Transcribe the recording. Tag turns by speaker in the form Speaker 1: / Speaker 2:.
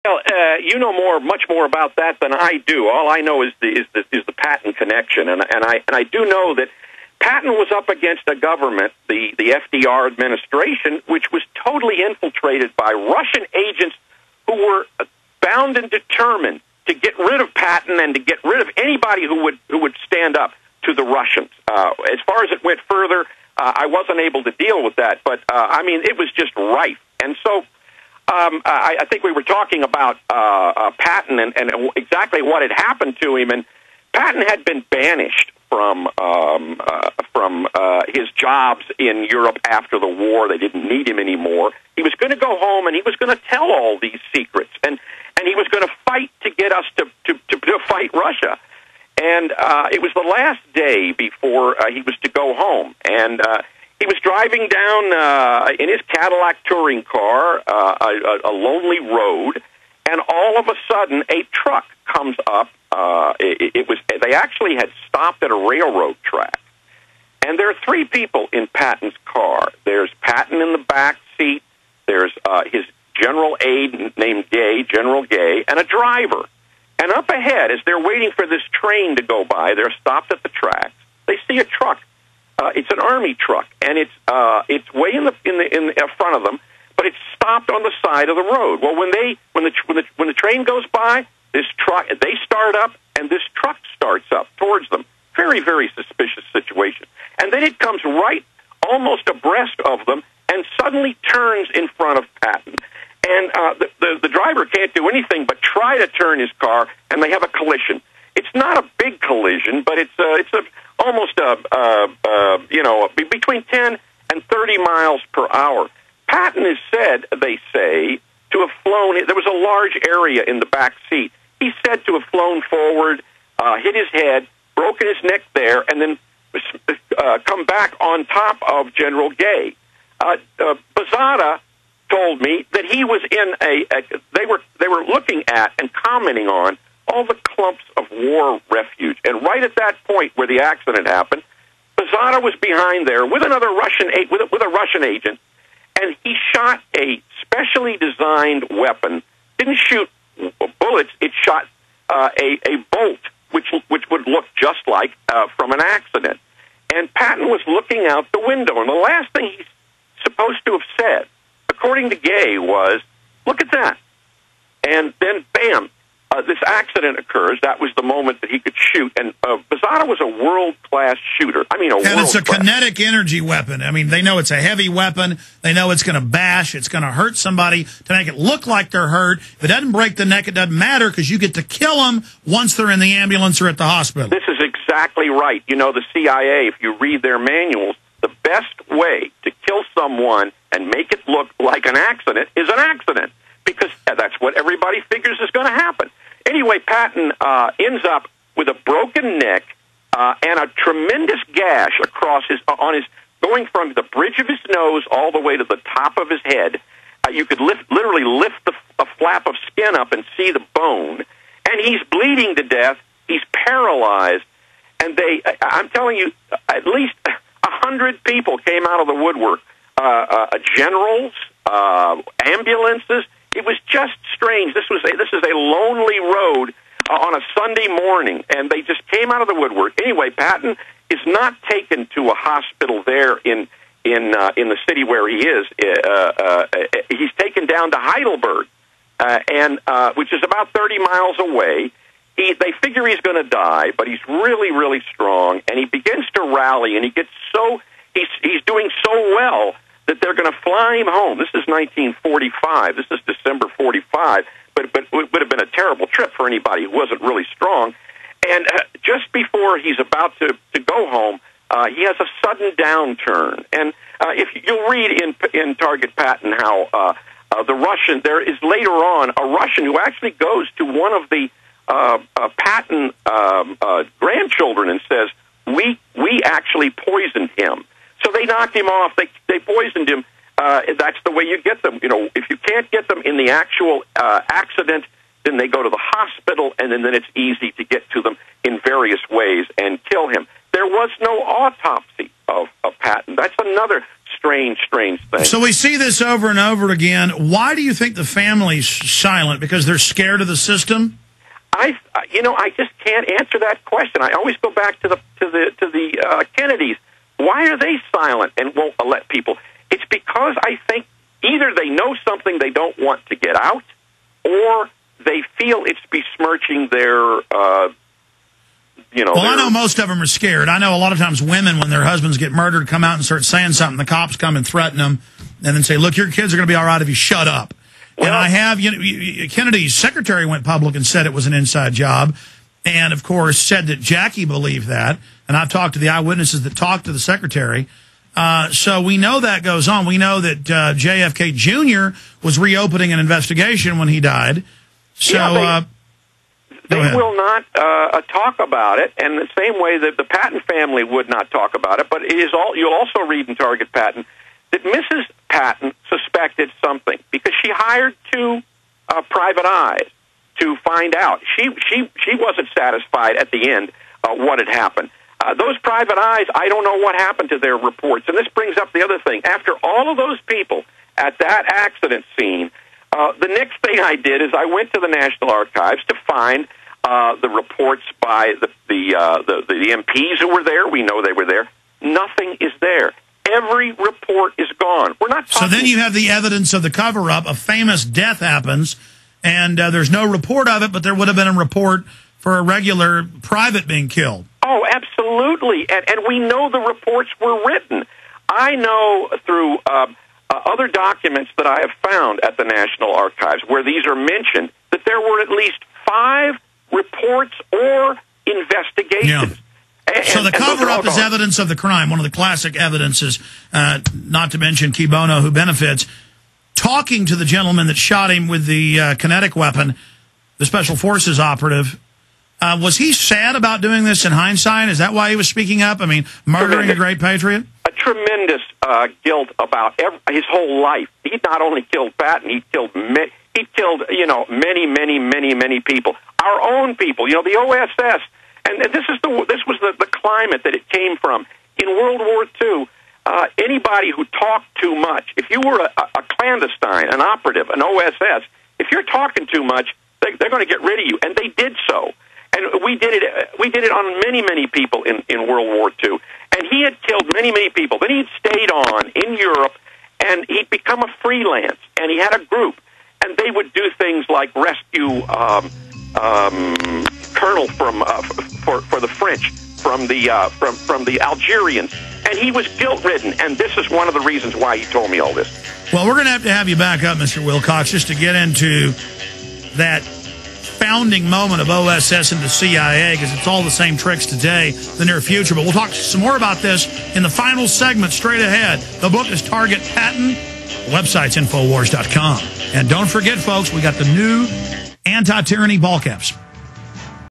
Speaker 1: Well, you know much more about that than I do. All I know is the Patton connection, and I do know that Patton was up against a government, the FDR administration, which was totally infiltrated by Russian agents who were bound and determined to get rid of Patton and to get rid of anybody who would stand up to the Russians. As far as it went further, I wasn't able to deal with that, but I mean, it was just rife, and so. I think we were talking about Patton and exactly what had happened to him. And Patton had been banished from his jobs in Europe after the war. They didn't need him anymore. He was going to go home and he was going to tell all these secrets, and he was going to fight to get us to fight Russia. And it was the last day before he was to go home, and he was driving down in his Cadillac touring car a lonely road, and all of a sudden a truck comes up. They actually had stopped at a railroad track, and there are three people in Patton's car. There's Patton in the back seat. There's his general aide named General Gay, and a driver. And up ahead, as they're waiting for this train to go by, they're stopped at the tracks. They see a truck. It's an army truck, and it's way in the front of them, but it's stopped on the side of the road. Well, when the train goes by, they start up, and this truck starts up towards them. Very, very suspicious situation. And then it comes right almost abreast of them, and suddenly turns in front of Patton. And the driver can't do anything but try to turn his car, and they have a collision. It's not a big collision, but it's almost between 10 and 30 miles per hour. Patton is said, they say, to have flown. There was a large area in the back seat. He's said to have flown forward, hit his head, broken his neck there, and then come back on top of General Gay. Bazada told me that he was in they were looking at and commenting on all the clumps of war refuge. And right at that point where the accident happened, Bazada was behind there with another with a Russian agent, and he shot a specially designed weapon. Didn't shoot bullets; it shot a bolt, which would look just like from an accident. And Patton was looking out the window, and the last thing he's supposed to have said, according to Gay, was, "Look at that!" And then, bam. This accident occurs. That was the moment that he could shoot. And Bazada was a world-class shooter. I mean, and
Speaker 2: it's a kinetic energy weapon. I mean, they know it's a heavy weapon. They know it's going to bash. It's going to hurt somebody to make it look like they're hurt. If it doesn't break the neck, it doesn't matter because you get to kill them once they're in the ambulance or at the hospital.
Speaker 1: This is exactly right. You know, the CIA, if you read their manuals, the best way to kill someone and make it look like an accident is an accident, because that's what everybody figures is going to happen. Anyway, Patton ends up with a broken neck and a tremendous gash across going from the bridge of his nose all the way to the top of his head. You could literally lift a flap of skin up and see the bone, and he's bleeding to death. He's paralyzed, and I'm telling you, at least 100 people came out of the woodwork. Generals, ambulances. It was just strange. This is a lonely road on a Sunday morning, and they just came out of the woodwork. Anyway, Patton is not taken to a hospital there in the city where he is. He's taken down to Heidelberg, which is about 30 miles away. They figure he's going to die, but he's really, really strong, and he begins to rally, and he's doing so well that they're going to fly him home. This is 1945. This is December 45, but it would have been a terrible trip for anybody who wasn't really strong. And just before he's about to go home, he has a sudden downturn. And if you'll read in Target Patton how the Russian, there is later on a Russian who actually goes to one of the Patton grandchildren and says, we actually poisoned him. So they knocked him off. They poisoned him. That's the way you get them. You know, if you can't get them in the actual accident, then they go to the hospital, and then it's easy to get to them in various ways and kill him. There was no autopsy of Patton. That's another strange thing.
Speaker 2: So we see this over and over again. Why do you think the family's silent? Because they're scared of the system?
Speaker 1: I just can't answer that question. I always go back to the Kennedys. Why are they silent and won't let people? It's because I think either they know something they don't want to get out, or they feel it's besmirching their.
Speaker 2: I know most of them are scared. I know a lot of times women, when their husbands get murdered, come out and start saying something. The cops come and threaten them, and then say, "Look, your kids are going to be all right if you shut up." Well, and I have, Kennedy's secretary went public and said it was an inside job, and of course said that Jackie believed that. And I've talked to the eyewitnesses that talked to the secretary. So we know that goes on. We know that JFK Jr. was reopening an investigation when he died. So
Speaker 1: they will not talk about it, and the same way that the Patton family would not talk about it. But it is you'll also read in Target Patton that Mrs. Patton suspected something because she hired two private eyes to find out. She wasn't satisfied at the end what had happened. Those private eyes, I don't know what happened to their reports. And this brings up the other thing. After all of those people at that accident scene, the next thing I did is I went to the National Archives to find the reports by the MPs who were there. We know they were there. Nothing is there. Every report is gone. We're not talking.
Speaker 2: So then you have the evidence of the cover-up. A famous death happens, and there's no report of it, but there would have been a report for a regular private being killed.
Speaker 1: Oh, absolutely. And we know the reports were written. I know through other documents that I have found at the National Archives where these are mentioned that there were at least 5 reports or investigations.
Speaker 2: Yeah. So the cover-up is evidence of the crime. One of the classic evidences, not to mention Key Bono, who benefits, talking to the gentleman that shot him with the kinetic weapon, the Special Forces operative. Was he sad about doing this in hindsight? Is that why he was speaking up? I mean, murdering a great patriot?
Speaker 1: A tremendous guilt about his whole life. He not only killed Patton, he killed many people. Our own people, the OSS. And this was the climate that it came from. In World War II, anybody who talked too much, if you were a clandestine, an operative, an OSS, if you're talking too much, they're going to get rid of you. And they did so. And we did it on many people in World War II. And he had killed many people. Then he'd stayed on in Europe, and he'd become a freelance. And he had a group. And they would do things like rescue colonel for the French from the Algerians, and he was guilt-ridden, and this is one of the reasons why he told me all this.
Speaker 2: Well, we're going to have you back up, Mr. Wilcox, just to get into that founding moment of OSS and the CIA, because it's all the same tricks today, the near future. But we'll talk some more about this in the final segment straight ahead. The book is Target Patton. The website's Infowars.com. And don't forget, folks, we got the new anti-tyranny ball caps.